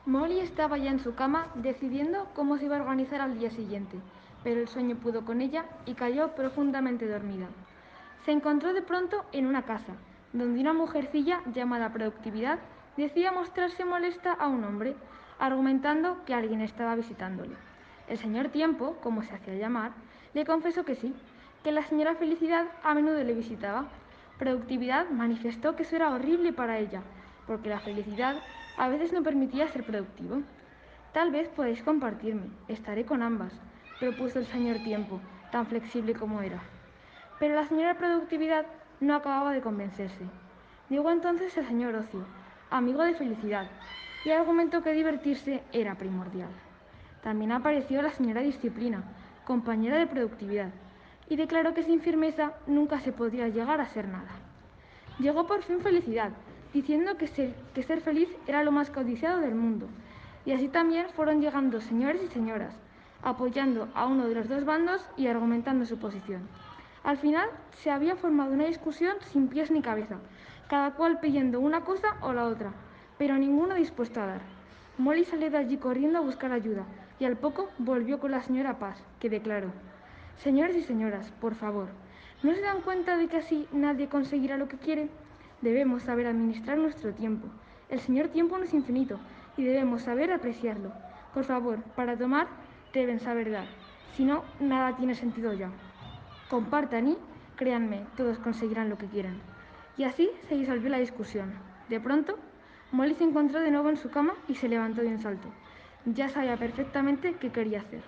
Molly estaba ya en su cama decidiendo cómo se iba a organizar al día siguiente, pero el sueño pudo con ella y cayó profundamente dormida. Se encontró de pronto en una casa, donde una mujercilla llamada Productividad decía mostrarse molesta a un hombre, argumentando que alguien estaba visitándole. El señor Tiempo, como se hacía llamar, le confesó que sí, que la señora Felicidad a menudo le visitaba. Productividad manifestó que eso era horrible para ella, porque la felicidad a veces no permitía ser productivo. Tal vez podéis compartirme, estaré con ambas, propuso el señor Tiempo, tan flexible como era. Pero la señora Productividad no acababa de convencerse. Llegó entonces el señor Ocio, amigo de Felicidad, y argumentó que divertirse era primordial. También apareció la señora Disciplina, compañera de Productividad, y declaró que sin firmeza nunca se podría llegar a ser nada. Llegó por fin Felicidad, diciendo que ser feliz era lo más codiciado del mundo, y así también fueron llegando señores y señoras, apoyando a uno de los dos bandos y argumentando su posición. Al final se había formado una discusión sin pies ni cabeza, cada cual pidiendo una cosa o la otra, pero ninguno dispuesto a dar. Molly salió de allí corriendo a buscar ayuda y al poco volvió con la señora Paz, que declaró: Señores y señoras, por favor, ¿no se dan cuenta de que así nadie conseguirá lo que quiere? Debemos saber administrar nuestro tiempo. El señor tiempo no es infinito y debemos saber apreciarlo. Por favor, para tomar deben saber dar. Si no, nada tiene sentido ya. Compartan y, créanme, todos conseguirán lo que quieran. Y así se disolvió la discusión. De pronto, Molly se encontró de nuevo en su cama y se levantó de un salto. Ya sabía perfectamente qué quería hacer.